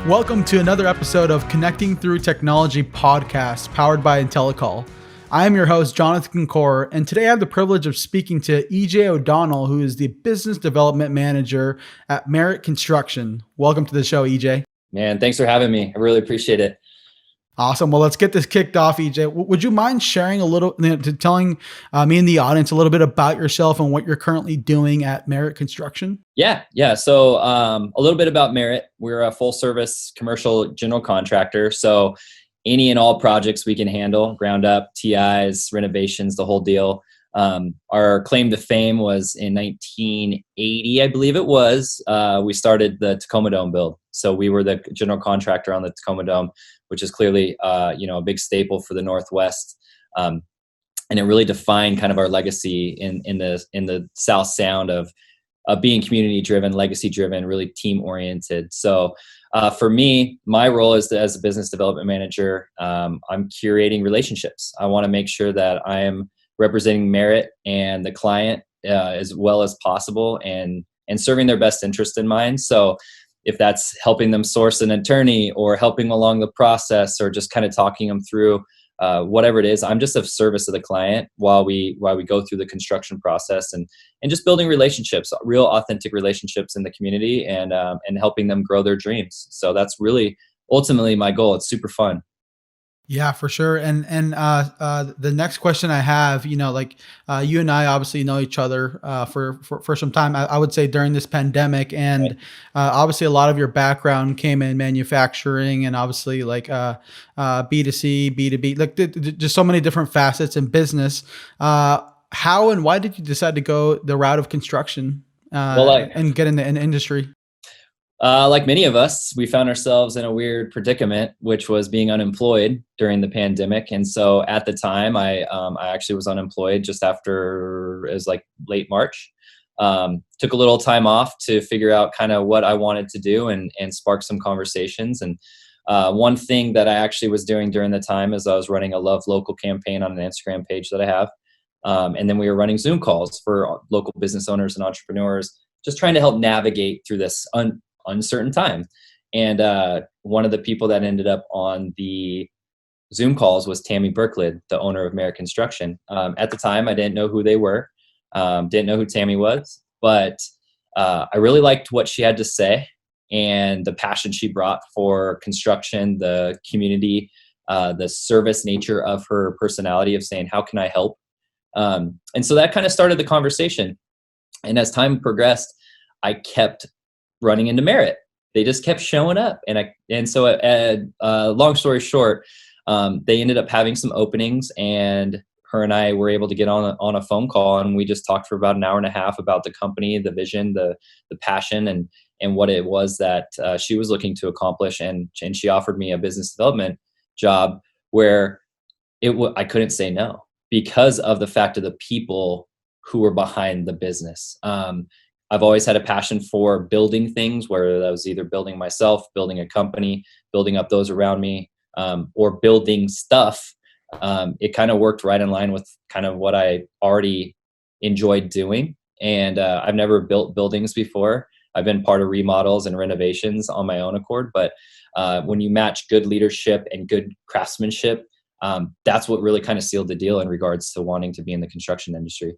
Welcome to another episode of Connecting Through Technology podcast powered by Intellacall. I am your host, Jonathan Kaur, and today I have the privilege of speaking to Ejay O'Donnell, who is the Business Development Manager at Merit Construction. Welcome to the show, Ejay. Man, thanks for having me. I really appreciate it. Awesome. Well, let's get this kicked off, Ejay. Would you mind sharing telling me and the audience a little bit about yourself and what you're currently doing at Merit Construction? Yeah. So a little bit about Merit. We're a full service commercial general contractor. So any and all projects we can handle, ground up, TIs, renovations, the whole deal. Our claim to fame was in 1980, I believe it was. We started the Tacoma Dome build. So we were the general contractor on the Tacoma Dome, which is clearly, a big staple for the Northwest. And it really defined kind of our legacy in the South Sound of being community driven, legacy driven, really team oriented. So for me, my role is as a business development manager. I'm curating relationships. I want to make sure that I am representing Merit and the client as well as possible and serving their best interest in mind. So if that's helping them source an attorney or helping along the process or just kind of talking them through whatever it is, I'm just of service to the client while we go through the construction process and just building relationships, real authentic relationships in the community and helping them grow their dreams. So that's really ultimately my goal. It's super fun. Yeah, for sure. And the next question I have, you and I obviously know each other for some time. I would say during this pandemic, and Right. obviously a lot of your background came in manufacturing, and obviously B2C, B2B, just so many different facets in business. How and why did you decide to go the route of construction and get in the industry? Like many of us, we found ourselves in a weird predicament, which was being unemployed during the pandemic. And so at the time, I actually was unemployed just after, it was like late March. Took a little time off to figure out kind of what I wanted to do and spark some conversations. And one thing that I actually was doing during the time is I was running a Love Local campaign on an Instagram page that I have. And then we were running Zoom calls for local business owners and entrepreneurs, just trying to help navigate through this uncertain time. And one of the people that ended up on the Zoom calls was Tammy Berklid, the owner of Merit Construction. At the time, I didn't know who they were, didn't know who Tammy was, but I really liked what she had to say and the passion she brought for construction, the community, the service nature of her personality of saying, how can I help? And so that kind of started the conversation. And as time progressed, I kept running into Merit. They just kept showing up. And so long story short, they ended up having some openings and her and I were able to get on a phone call and we just talked for about an hour and a half about the company, the vision, the passion and what it was that she was looking to accomplish. And she offered me a business development job where I couldn't say no because of the fact of the people who were behind the business. I've always had a passion for building things, whether that was either building myself, building a company, building up those around me, or building stuff. It kind of worked right in line with kind of what I already enjoyed doing. And I've never built buildings before. I've been part of remodels and renovations on my own accord. But when you match good leadership and good craftsmanship, that's what really kind of sealed the deal in regards to wanting to be in the construction industry.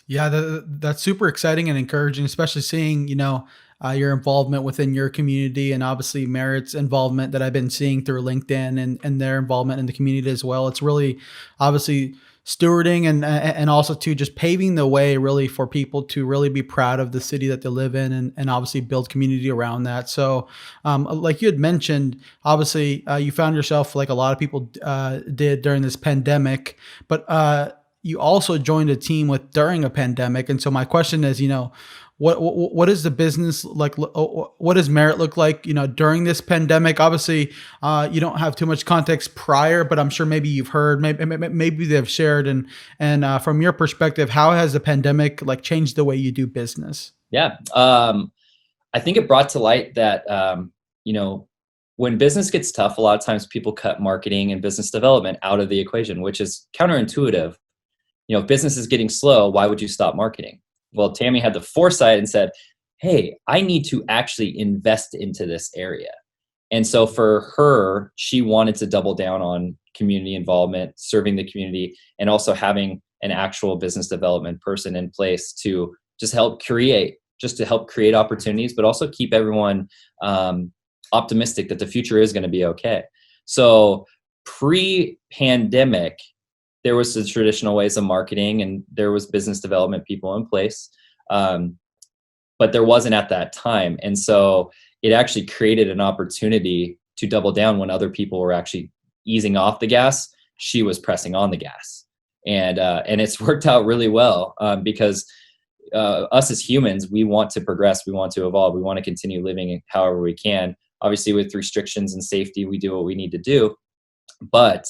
Yeah, that's super exciting and encouraging, especially seeing, your involvement within your community and obviously Merit's involvement that I've been seeing through LinkedIn and their involvement in the community as well. It's really obviously stewarding and also to just paving the way really for people to really be proud of the city that they live in and obviously build community around that. So like you had mentioned, obviously you found yourself like a lot of people did during this pandemic, but you also joined a team during a pandemic. And so my question is, what is the business like? What does Merit look like, during this pandemic? Obviously, you don't have too much context prior, but I'm sure maybe you've heard, maybe they've shared. And from your perspective, how has the pandemic like changed the way you do business? Yeah. I think it brought to light that, when business gets tough, a lot of times people cut marketing and business development out of the equation, which is counterintuitive. If business is getting slow, why would you stop marketing? Well, Tammy had the foresight and said, hey, I need to actually invest into this area. And so for her, she wanted to double down on community involvement, serving the community, and also having an actual business development person in place to just help create opportunities, but also keep everyone optimistic that the future is going to be okay. So pre-pandemic, there was the traditional ways of marketing and there was business development people in place. But there wasn't at that time. And so it actually created an opportunity to double down when other people were actually easing off the gas. She was pressing on the gas. And it's worked out really well because us as humans, we want to progress, we want to evolve, we want to continue living however we can. Obviously, with restrictions and safety, we do what we need to do, but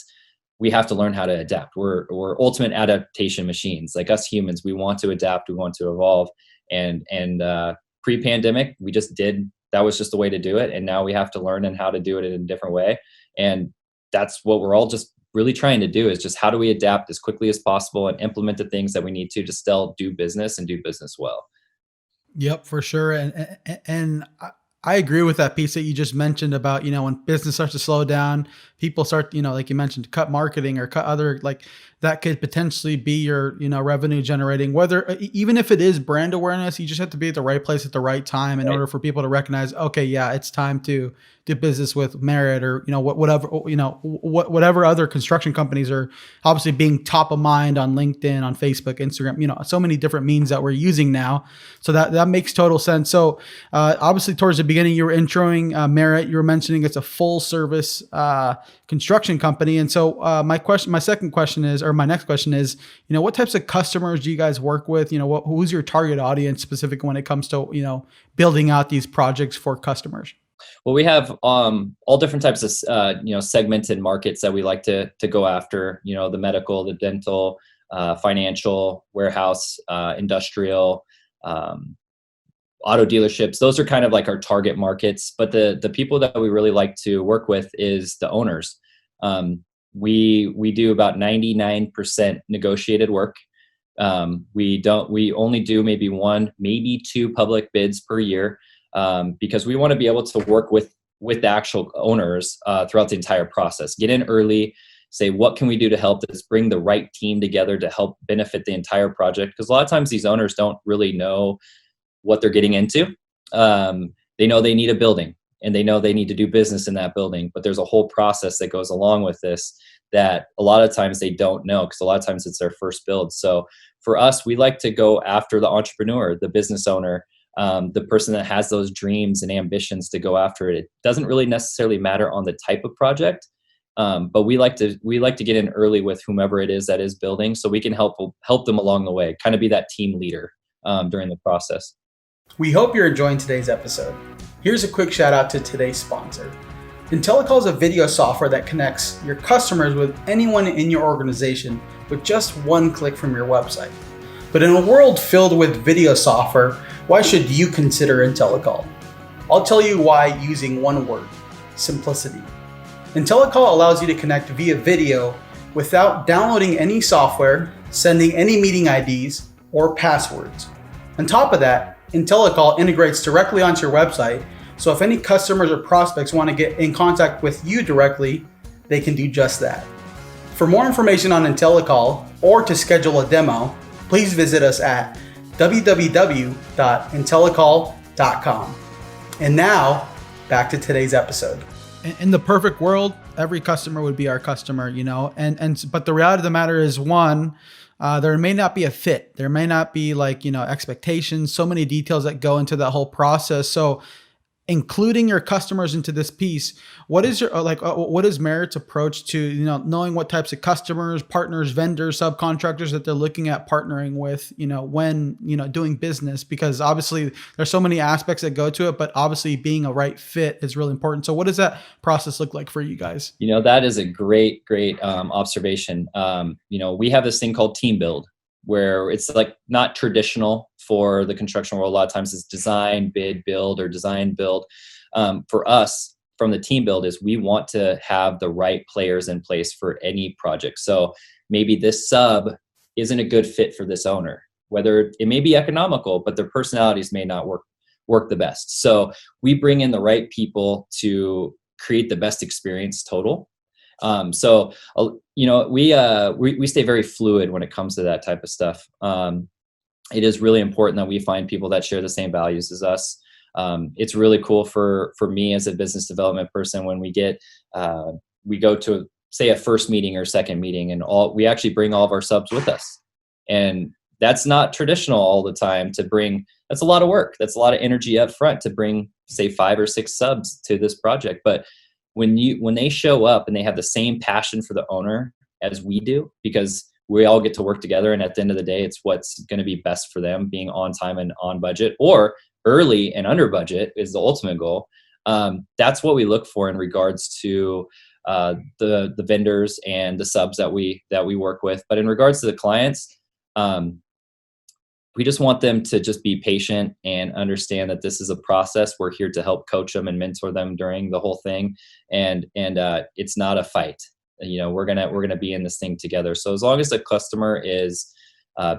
we have to learn how to adapt. We're ultimate adaptation machines. Like us humans, we want to adapt, we want to evolve. And pre-pandemic, we just did. That was just the way to do it. And now we have to learn and how to do it in a different way. And that's what we're all just really trying to do, is just how do we adapt as quickly as possible and implement the things that we need to still do business and do business well. Yep, for sure. And I agree with that piece that you just mentioned about, when business starts to slow down, people start, like you mentioned, to cut marketing or cut other, like that could potentially be your, revenue generating, whether even if it is brand awareness, you just have to be at the right place at the right time in Right. order for people to recognize, okay, yeah, it's time to do business with Merit, or, whatever other construction companies are obviously being top of mind on LinkedIn, on Facebook, Instagram, so many different means that we're using now. So that makes total sense. So obviously towards the beginning, you were introing Merit, you were mentioning it's a full service construction company. And so my next question is, what types of customers do you guys work with? Who's your target audience specifically when it comes to, building out these projects for customers? Well, we have all different types of segmented markets that we like to go after. The medical, the dental, financial, warehouse, industrial, auto dealerships. Those are kind of like our target markets. But the people that we really like to work with is the owners. We do about 99% negotiated work. We only do maybe one, maybe two public bids per year, because we want to be able to work with the actual owners throughout the entire process. Get in early, say, what can we do to help this, bring the right team together to help benefit the entire project? Because a lot of times these owners don't really know what they're getting into. They know they need a building and they know they need to do business in that building, but there's a whole process that goes along with this that a lot of times they don't know, because a lot of times it's their first build. So for us, we like to go after the entrepreneur, the business owner, the person that has those dreams and ambitions to go after it. It doesn't really necessarily matter on the type of project, but we like to get in early with whomever it is that is building, so we can help them along the way, kind of be that team leader during the process. We hope you're enjoying today's episode. Here's a quick shout out to today's sponsor. Intellacall is a video software that connects your customers with anyone in your organization with just one click from your website. But in a world filled with video software, why should you consider Intellacall? I'll tell you why using one word: simplicity. Intellacall allows you to connect via video without downloading any software, sending any meeting IDs, or passwords. On top of that, Intellacall integrates directly onto your website, so if any customers or prospects want to get in contact with you directly, they can do just that. For more information on Intellacall or to schedule a demo, please visit us at www.intellacall.com. And now, back to today's episode. In the perfect world, every customer would be our customer, but the reality of the matter is, one, there may not be a fit. There may not be expectations, so many details that go into that whole process. So including your customers into this piece, what is your what is Merit's approach to knowing what types of customers, partners, vendors, subcontractors that they're looking at partnering with, when doing business? Because obviously there's so many aspects that go to it, but obviously being a right fit is really important. So what does that process look like for you guys? That is a great observation. We have this thing called team build, where it's like not traditional for the construction world. A lot of times it's design, bid, build, or design, build. For us, from the team build, is we want to have the right players in place for any project. So maybe this sub isn't a good fit for this owner, whether it may be economical, but their personalities may not work the best. So we bring in the right people to create the best experience total. So we stay very fluid when it comes to that type of stuff. It is really important that we find people that share the same values as us. It's really cool for me as a business development person when we go to, say, a first meeting or second meeting, and we actually bring all of our subs with us. And that's not traditional all the time to bring. That's a lot of work. That's a lot of energy up front to bring, say, 5 or 6 subs to this project. But when they show up and they have the same passion for the owner as we do, because we all get to work together, and at the end of the day, it's what's going to be best for them, being on time and on budget, or early and under budget is the ultimate goal. That's what we look for in regards to the vendors and the subs that we work with. But in regards to the clients, we just want them to just be patient and understand that this is a process. We're here to help coach them and mentor them during the whole thing, and it's not a fight. We're gonna be in this thing together. So as long as the customer is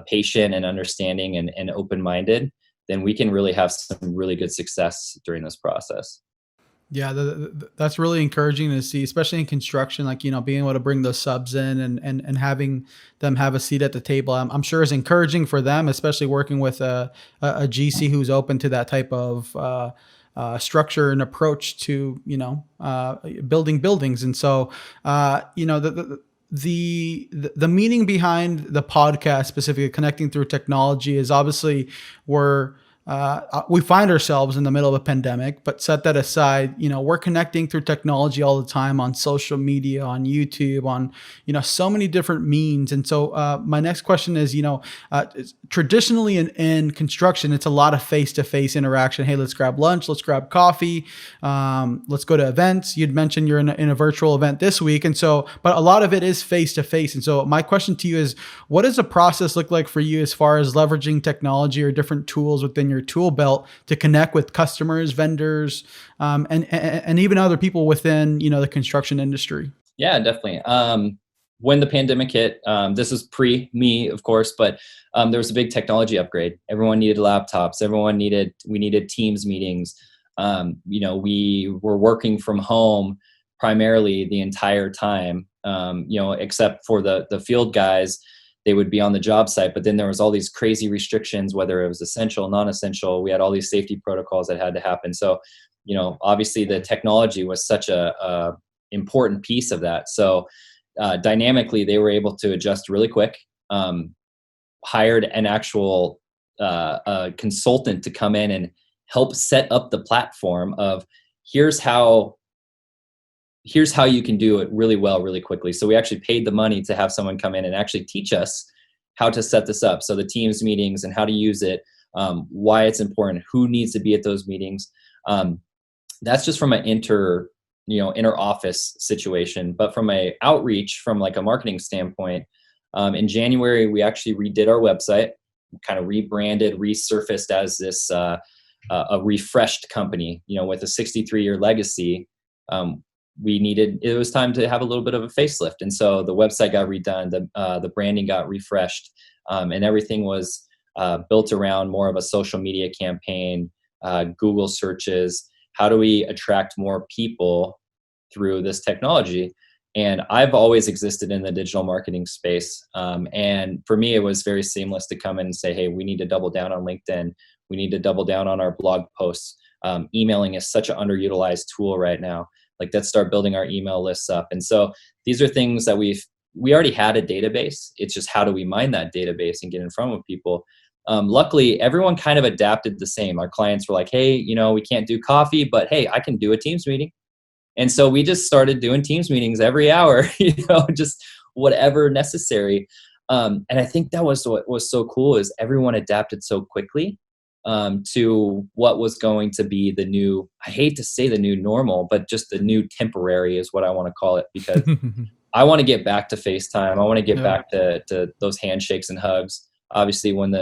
patient and understanding and open-minded, then we can really have some really good success during this process. Yeah, that's really encouraging to see, especially in construction. Like, being able to bring those subs in and having them have a seat at the table. I'm sure is encouraging for them, especially working with a GC who's open to that type of structure and approach to building buildings. And so the meaning behind the podcast, specifically connecting through technology, is obviously we find ourselves in the middle of a pandemic, but set that aside, we're connecting through technology all the time on social media, on YouTube, on, so many different means. And so my next question is, traditionally in construction, it's a lot of face-to-face interaction. Hey, let's grab lunch, let's grab coffee, let's go to events. You'd mentioned you're in a virtual event this week. And so, but a lot of it is face-to-face. And so my question to you is, what does the process look like for you as far as leveraging technology or different tools within your tool belt to connect with customers, vendors, and even other people within the construction industry? Yeah, definitely. When the pandemic hit, this is pre me, of course, but there was a big technology upgrade. Everyone needed laptops. We needed Teams meetings. We were working from home primarily the entire time, except for the field guys. They would be on the job site, but then there was all these crazy restrictions, whether it was essential, non-essential. We had all these safety protocols that had to happen. So, obviously the technology was such a important piece of that. So dynamically, they were able to adjust really quick, hired an actual consultant to come in and help set up the platform of here's how you can do it really well, really quickly. So we actually paid the money to have someone come in and actually teach us how to set this up. So the Teams meetings and how to use it, why it's important, who needs to be at those meetings. That's just from an inter office situation. But from a outreach, from like a marketing standpoint, in January, we actually redid our website, kind of rebranded, resurfaced as this a refreshed company, with a 63-year legacy. It was time to have a little bit of a facelift. And so the website got redone, the branding got refreshed, and everything was built around more of a social media campaign, Google searches. How do we attract more people through this technology? And I've always existed in the digital marketing space. And for me, it was very seamless to come in and say, hey, we need to double down on LinkedIn. We need to double down on our blog posts. Emailing is such an underutilized tool right now. Like, let's start building our email lists up. And so these are things that we already had a database. It's just how do we mine that database and get in front of people? Luckily, everyone kind of adapted the same. Our clients were like, hey, we can't do coffee, but hey, I can do a Teams meeting. And so we just started doing Teams meetings every hour, just whatever necessary. And I think that was what was so cool, is everyone adapted so quickly to what was going to be the new, I hate to say the new normal, but just the new temporary is what I want to call it, because I want to get back to FaceTime. I want to get back to those handshakes and hugs. Obviously, when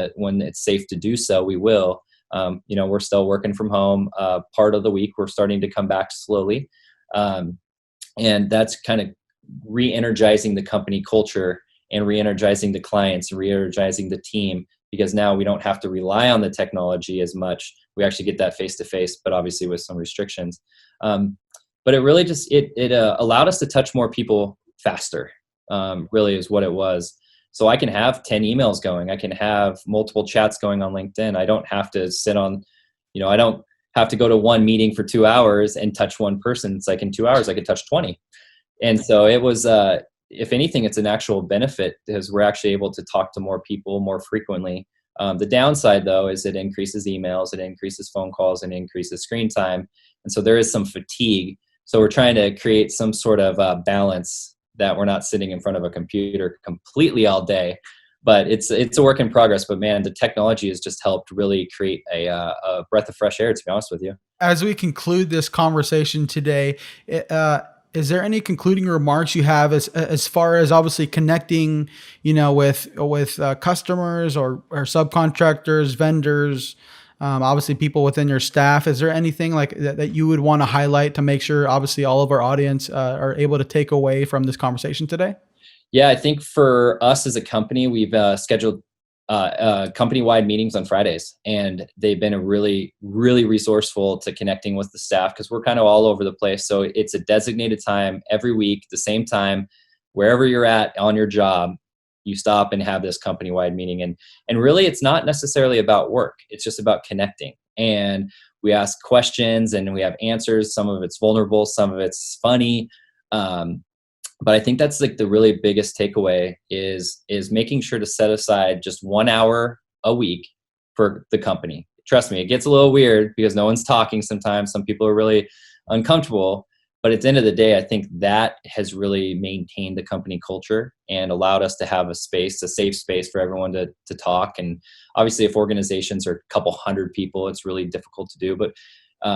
it's safe to do so, we will. We're still working from home. Part of the week, we're starting to come back slowly. And that's kind of re-energizing the company culture and re-energizing the clients, re-energizing the team, because now we don't have to rely on the technology as much. We actually get that face-to-face, but obviously with some restrictions. But but it really just it allowed us to touch more people faster. Really is what it was. So I can have 10 emails going. I can have multiple chats going on LinkedIn. I don't have to sit on, I don't have to go to one meeting for 2 hours and touch one person. It's like in 2 hours I could touch 20. And so it was, if anything, it's an actual benefit because we're actually able to talk to more people more frequently. The downside, though, is it increases emails, it increases phone calls, and increases screen time. And so there is some fatigue. So we're trying to create some sort of balance that we're not sitting in front of a computer completely all day. But it's a work in progress. But man, the technology has just helped really create a breath of fresh air, to be honest with you. As we conclude this conversation today, is there any concluding remarks you have as far as obviously connecting, with customers or subcontractors, vendors, obviously people within your staff? Is there anything like that you would want to highlight to make sure obviously all of our audience are able to take away from this conversation today? Yeah, I think for us as a company, we've scheduled company-wide meetings on Fridays, and they've been a really, really resourceful to connecting with the staff because we're kind of all over the place. So it's a designated time every week, the same time, wherever you're at on your job, you stop and have this company-wide meeting. And really, it's not necessarily about work. It's just about connecting. And we ask questions and we have answers. Some of it's vulnerable, some of it's funny. But I think that's like the really biggest takeaway is making sure to set aside just 1 hour a week for the company. Trust me, it gets a little weird because no one's talking sometimes. Some people are really uncomfortable. But at the end of the day, I think that has really maintained the company culture and allowed us to have a space, a safe space for everyone to talk. And obviously, if organizations are a couple hundred people, it's really difficult to do. But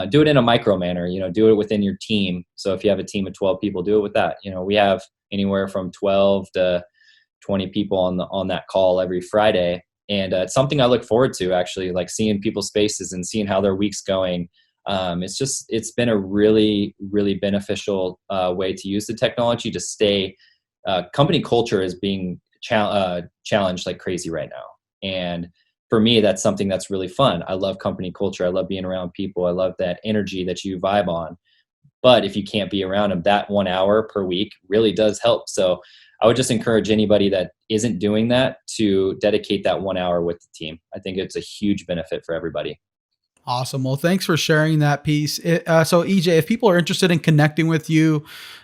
do it in a micro manner, do it within your team. So if you have a team of 12 people, do it with that. We have anywhere from 12 to 20 people on that call every Friday. And it's something I look forward to, actually, like seeing people's faces and seeing how their week's going. It's been a really, really beneficial way to use the technology to stay. Company culture is being challenged like crazy right now. And for me, that's something that's really fun. I love company culture. I love being around people. I love that energy that you vibe on. But if you can't be around them, that 1 hour per week really does help. So I would just encourage anybody that isn't doing that to dedicate that 1 hour with the team. I think it's a huge benefit for everybody. Awesome. Well, thanks for sharing that piece. So, EJ, if people are interested in connecting with you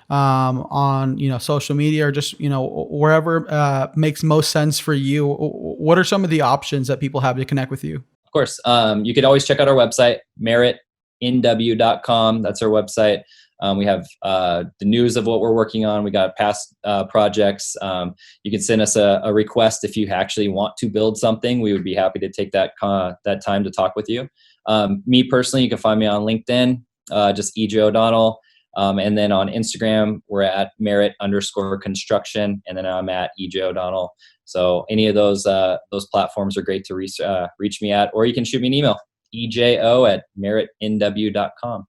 on social media or just wherever makes most sense for you, what are some of the options that people have to connect with you? Of course, you could always check out our website, meritnw.com. That's our website. We have the news of what we're working on. We got past projects. You can send us a request if you actually want to build something. We would be happy to take that time to talk with you. Me personally, you can find me on LinkedIn, just Ejay O'Donnell. And then on Instagram, we're at merit_construction. And then I'm at Ejay O'Donnell. So any of those platforms are great to reach me at, or you can shoot me an email, ejo@meritnw.com.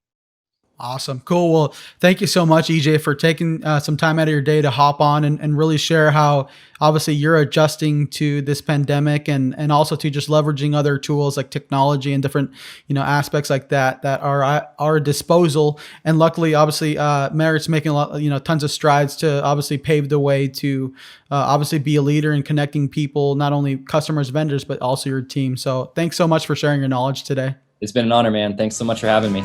Awesome. Cool. Well, thank you so much, EJ, for taking some time out of your day to hop on and really share how obviously you're adjusting to this pandemic and also to just leveraging other tools like technology and different, aspects like that are at our disposal. And luckily, obviously, Merit's making a lot, tons of strides to obviously pave the way to obviously be a leader in connecting people, not only customers, vendors, but also your team. So thanks so much for sharing your knowledge today. It's been an honor, man. Thanks so much for having me.